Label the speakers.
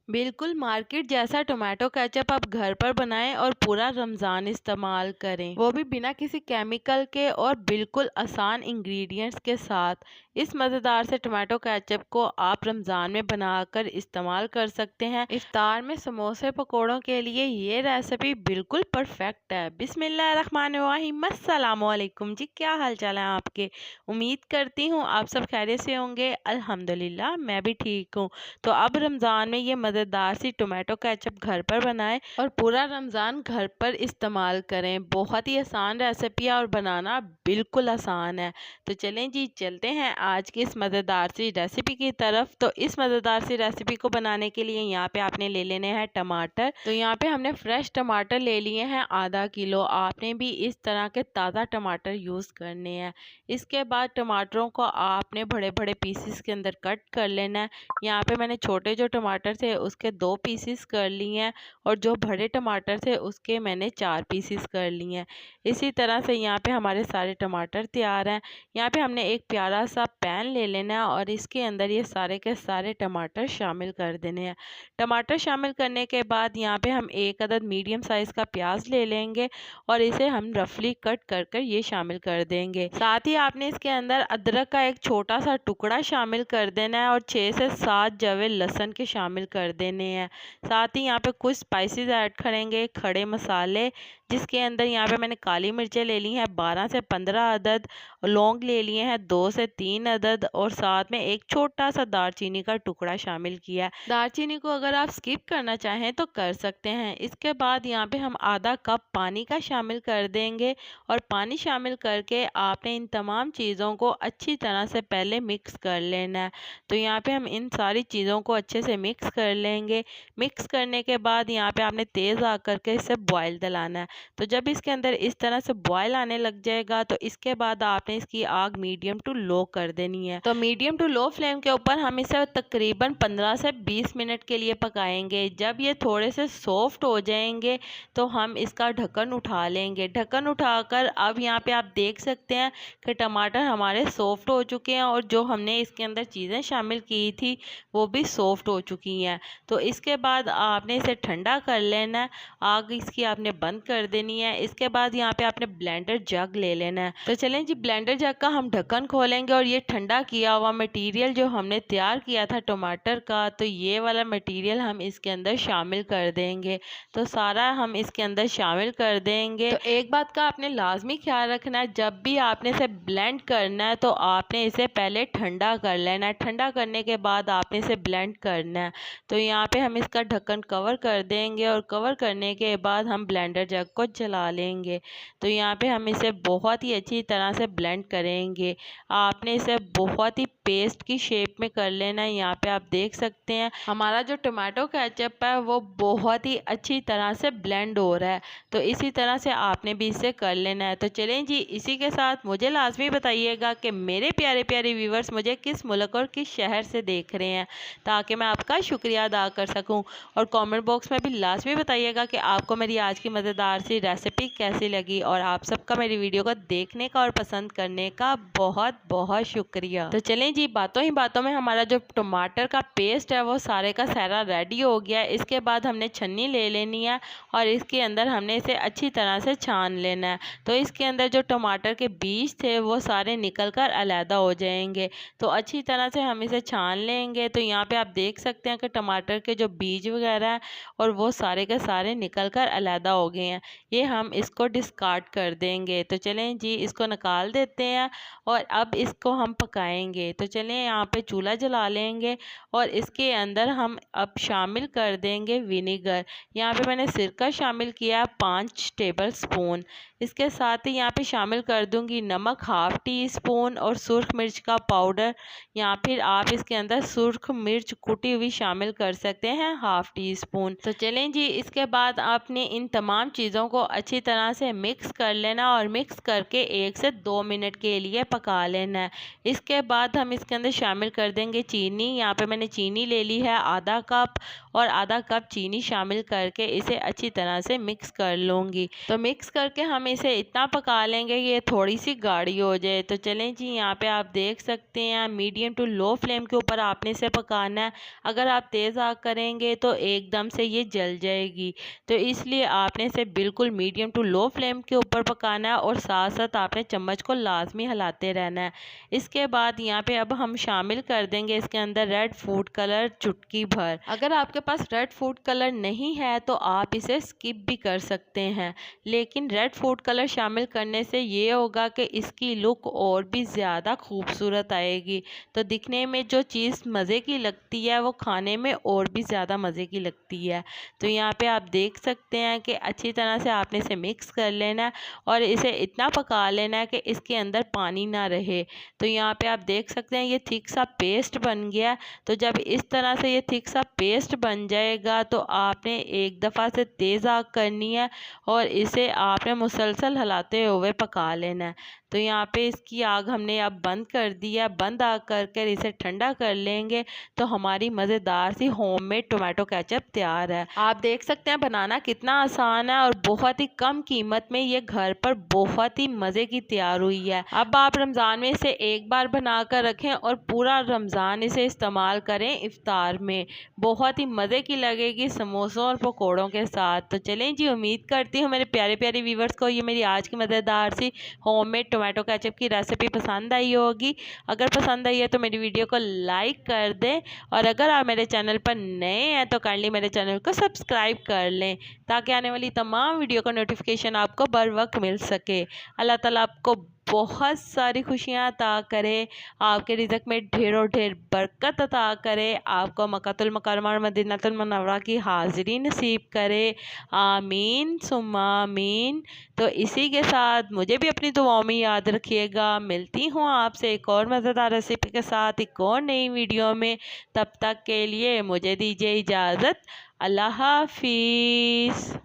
Speaker 1: बिल्कुल मार्केट जैसा tomato ketchup आप घर पर बनाएं और पूरा रमज़ान इस्तेमाल करें, वो भी बिना किसी केमिकल के और बिल्कुल आसान इंग्रेडिएंट्स के साथ। इस मज़ेदार से टोमेटो केचप को आप रमज़ान में बनाकर इस्तेमाल कर सकते हैं। इफ्तार में समोसे पकौड़ों के लिए ये रेसिपी बिल्कुल परफेक्ट है। बिस्मिल्लाहिर्रहमानिर्रहीम, अस्सलामुअलैकुम जी, क्या हाल चाल है आपके? उम्मीद करती हूँ आप सब खैरियत से होंगे। अल्हम्दुलिल्लाह मैं भी ठीक हूँ। तो अब रमज़ान में ये मज़ेदार सी टोमेटो केचप घर पर बनाएं और पूरा रमज़ान घर पर इस्तेमाल करें। बहुत ही आसान रेसिपी है और बनाना बिल्कुल आसान है। तो चलें जी, चलते हैं आज की इस मज़ेदार सी रेसिपी की तरफ। तो इस मज़ेदार सी रेसिपी को बनाने के लिए यहाँ पे आपने ले लेने हैं टमाटर। तो यहाँ पे हमने फ्रेश टमाटर ले लिए हैं आधा किलो। आपने भी इस तरह के ताज़ा टमाटर यूज़ करने हैं। इसके बाद टमाटरों को आपने बड़े बड़े पीसेस के अंदर कट कर लेना है। यहाँ पे मैंने छोटे जो टमाटर थे उसके 2 पीसेस कर लिए हैं और जो बड़े टमाटर थे उसके मैंने 4 पीसेस कर लिए हैं। इसी तरह से यहाँ पे हमारे सारे टमाटर तैयार हैं। यहाँ पे हमने एक प्यारा सा पैन ले लेना है और इसके अंदर ये सारे के सारे टमाटर शामिल कर देने हैं। टमाटर शामिल करने के बाद यहाँ पे हम एक अदद मीडियम साइज़ का प्याज ले लेंगे और इसे हम रफली कट कर कर ये शामिल कर देंगे। साथ ही आपने इसके अंदर अदरक का एक छोटा सा टुकड़ा शामिल कर देना है और 6 से 7 जवे लहसुन के शामिल कर देने हैं। साथ ही यहाँ पे कुछ स्पाइसेस ऐड करेंगे, खड़े मसाले, जिसके अंदर यहाँ पे मैंने काली मिर्चें ले ली हैं 12 से 15 अदद, लौंग ले लिए हैं 2 से 3 अदद और साथ में एक छोटा सा दालचीनी का टुकड़ा शामिल किया है। दालचीनी को अगर आप स्किप करना चाहें तो कर सकते हैं। इसके बाद यहाँ पे हम आधा कप पानी का शामिल कर देंगे और पानी शामिल करके आपने इन तमाम चीज़ों को अच्छी तरह से पहले मिक्स कर लेना है। तो यहाँ पे हम इन सारी चीज़ों को अच्छे से मिक्स कर लेंगे। मिक्स करने के बाद यहाँ पे आपने तेज़ आग करके इसे बॉयल दिलाना है। तो जब इसके अंदर इस तरह से बॉयल आने लग जाएगा तो इसके बाद आपने इसकी आग मीडियम टू लो कर देनी है। तो मीडियम टू लो फ्लेम के ऊपर हम इसे तकरीबन 15 से 20 मिनट के लिए पकाएंगे। जब ये थोड़े से सॉफ्ट हो जाएंगे तो हम इसका ढक्कन उठा लेंगे। ढक्कन उठाकर अब यहाँ पे आप देख सकते हैं कि टमाटर हमारे सॉफ्ट हो चुके हैं और जो हमने इसके अंदर चीज़ें शामिल की थी वो भी सॉफ्ट हो चुकी हैं। तो इसके बाद आपने इसे ठंडा कर लेना है। आग इसकी आपने बंद कर देनी है। इसके बाद यहाँ पे आपने ब्लेंडर जग ले लेना है। तो चलें जी, ब्लेंडर जग का हम ढक्कन खोलेंगे और ये ठंडा किया हुआ मटेरियल जो हमने तैयार किया था टमाटर का, तो ये वाला मटेरियल हम इसके अंदर शामिल कर देंगे। तो सारा हम इसके अंदर शामिल कर देंगे। तो एक बात का आपने लाजमी ख्याल रखना है, जब भी आपने इसे ब्लेंड करना है तो आपने इसे पहले ठंडा कर लेना है। ठंडा करने के बाद आपने इसे ब्लेंड करना है। तो यहाँ पे हम इसका ढक्कन कवर कर देंगे और कवर करने के बाद हम ब्लेंडर जग को चला लेंगे। तो यहाँ पे हम इसे बहुत ही अच्छी तरह से ब्लेंड करेंगे। आपने इसे बहुत ही पेस्ट की शेप में कर लेना है। यहाँ पे आप देख सकते हैं हमारा जो टमाटो केचप है वो बहुत ही अच्छी तरह से ब्लेंड हो रहा है। तो इसी तरह से आपने भी इसे कर लेना है। तो चलें जी, इसी के साथ मुझे लाजमी बताइएगा कि मेरे प्यारे प्यारे व्यूवर्स मुझे किस मुल्क और किस शहर से देख रहे हैं, ताकि मैं आपका शुक्रिया अदा कर सकूं। और कमेंट बॉक्स में भी लाजमी बताइएगा कि आपको मेरी आज की मज़ेदार सी रेसिपी कैसी लगी। और आप सबका मेरी वीडियो को देखने का और पसंद करने का बहुत बहुत शुक्रिया। तो चलें जी, बातों ही बातों में हमारा जो टमाटर का पेस्ट है वो सारे का सारा रेडी हो गया है। इसके बाद हमने छन्नी ले लेनी है और इसके अंदर हमने इसे अच्छी तरह से छान लेना है। तो इसके अंदर जो टमाटर के बीज थे वो सारे निकल कर अलहदा हो जाएंगे। तो अच्छी तरह से हम इसे छान लेंगे। तो यहाँ पे आप देख सकते हैं कि टमाटर के जो बीज वगैरह हैं और वो सारे के सारे निकल कर अलहदा हो गए हैं। ये हम इसको डिस्कार्ड कर देंगे। तो चलें जी, इसको निकाल देते हैं और अब इसको हम पकाएंगे। तो चलें, यहाँ पे चूल्हा जला लेंगे और इसके अंदर हम अब शामिल कर देंगे विनेगर। यहाँ पे मैंने सिरका शामिल किया 5 टेबल स्पून। इसके साथ ही यहाँ पे शामिल कर दूंगी नमक 1/2 टी स्पून और सुर्ख मिर्च का पाउडर, या फिर आप इसके अंदर सुर्ख मिर्च कुटी हुई शामिल कर सकते हैं 1/2 टी स्पून। तो चलें जी, इसके बाद आपने इन तमाम चीज़ों को अच्छी तरह से मिक्स कर लेना और मिक्स करके 1 से 2 मिनट के लिए पका लेना है। इसके बाद हम इसके अंदर शामिल कर देंगे चीनी। यहाँ पे मैंने चीनी ले ली है आधा कप और आधा कप चीनी शामिल करके इसे अच्छी तरह से मिक्स कर लूँगी। तो मिक्स करके हम इसे इतना पका लेंगे कि ये थोड़ी सी गाढ़ी हो जाए। तो चलें जी, यहाँ पे आप देख सकते हैं मीडियम टू लो फ्लेम के ऊपर आपने इसे पकाना है। अगर आप तेज़ आग करेंगे तो एकदम से ये जल जाएगी, तो इसलिए आपने इसे बिल्कुल मीडियम टू लो फ्लेम के ऊपर पकाना है और साथ साथ आपने चम्मच को लाजमी हिलाते रहना है। इसके बाद यहाँ पे अब हम शामिल कर देंगे इसके अंदर रेड फूड कलर चुटकी भर। अगर आपके पास रेड फूड कलर नहीं है तो आप इसे स्किप भी कर सकते हैं, लेकिन रेड फूड कलर शामिल करने से ये होगा कि इसकी लुक और भी ज़्यादा खूबसूरत आएगी। तो दिखने में जो चीज़ मज़े की लगती है वो खाने में और भी ज़्यादा मज़े की लगती है। तो यहाँ पे आप देख सकते हैं कि अच्छी तरह से आपने इसे मिक्स कर लेना है और इसे इतना पका लेना है कि इसके अंदर पानी ना रहे। तो यहाँ पे आप देख सकते हैं ये थिक सा पेस्ट बन गया। तो जब इस तरह से ये थिक सा पेस्ट बन जाएगा तो आपने एक दफ़ा से तेज़ आग करनी है और इसे आपने मुसलसल हिलाते हुए पका लेना है। तो यहाँ पे इसकी आग हमने अब बंद कर दिया। बंद आग कर इसे ठंडा कर लेंगे तो हमारी मज़ेदार सी होममेड टोमेटो केचप तैयार है। आप देख सकते हैं बनाना कितना आसान है और बहुत ही कम कीमत में ये घर पर बहुत ही मज़े की तैयार हुई है। अब आप रमज़ान में इसे एक बार बना कर रखें और पूरा रमज़ान इसे इस्तेमाल करें इफ्तार में। बहुत ही मज़े की लगेगी समोसों और पकौड़ों के साथ। तो चलें जी, उम्मीद करती हूँ मेरे प्यारे प्यारे व्यूवर्स को ये मेरी आज की मज़ेदार सी होममेड टोमेटो केचप की रेसिपी पसंद आई होगी। अगर पसंद आई है तो मेरी वीडियो को लाइक कर दें और अगर आप मेरे चैनल पर नए हैं तो काइंडली मेरे चैनल को सब्सक्राइब कर लें ताकि आने वाली तमाम वीडियो का नोटिफिकेशन आपको बर वक्त मिल सके। अल्लाह ताला आपको बहुत सारी खुशियाँ अता करे, आपके रिज़्क़ में ढेरों ढेर बरकत अता करे, आपको मक्कातुल मुकर्रमा और मदीनातुल मुनव्वरा की हाज़िरी नसीब करे। आमीन सुम्मा आमीन। तो इसी के साथ मुझे भी अपनी दुआओं में याद रखिएगा। मिलती हूँ आपसे एक और मज़ेदार रेसिपी के साथ एक और नई वीडियो में। तब तक के लिए मुझे दीजिए इजाज़त। अल्लाह हाफिज़।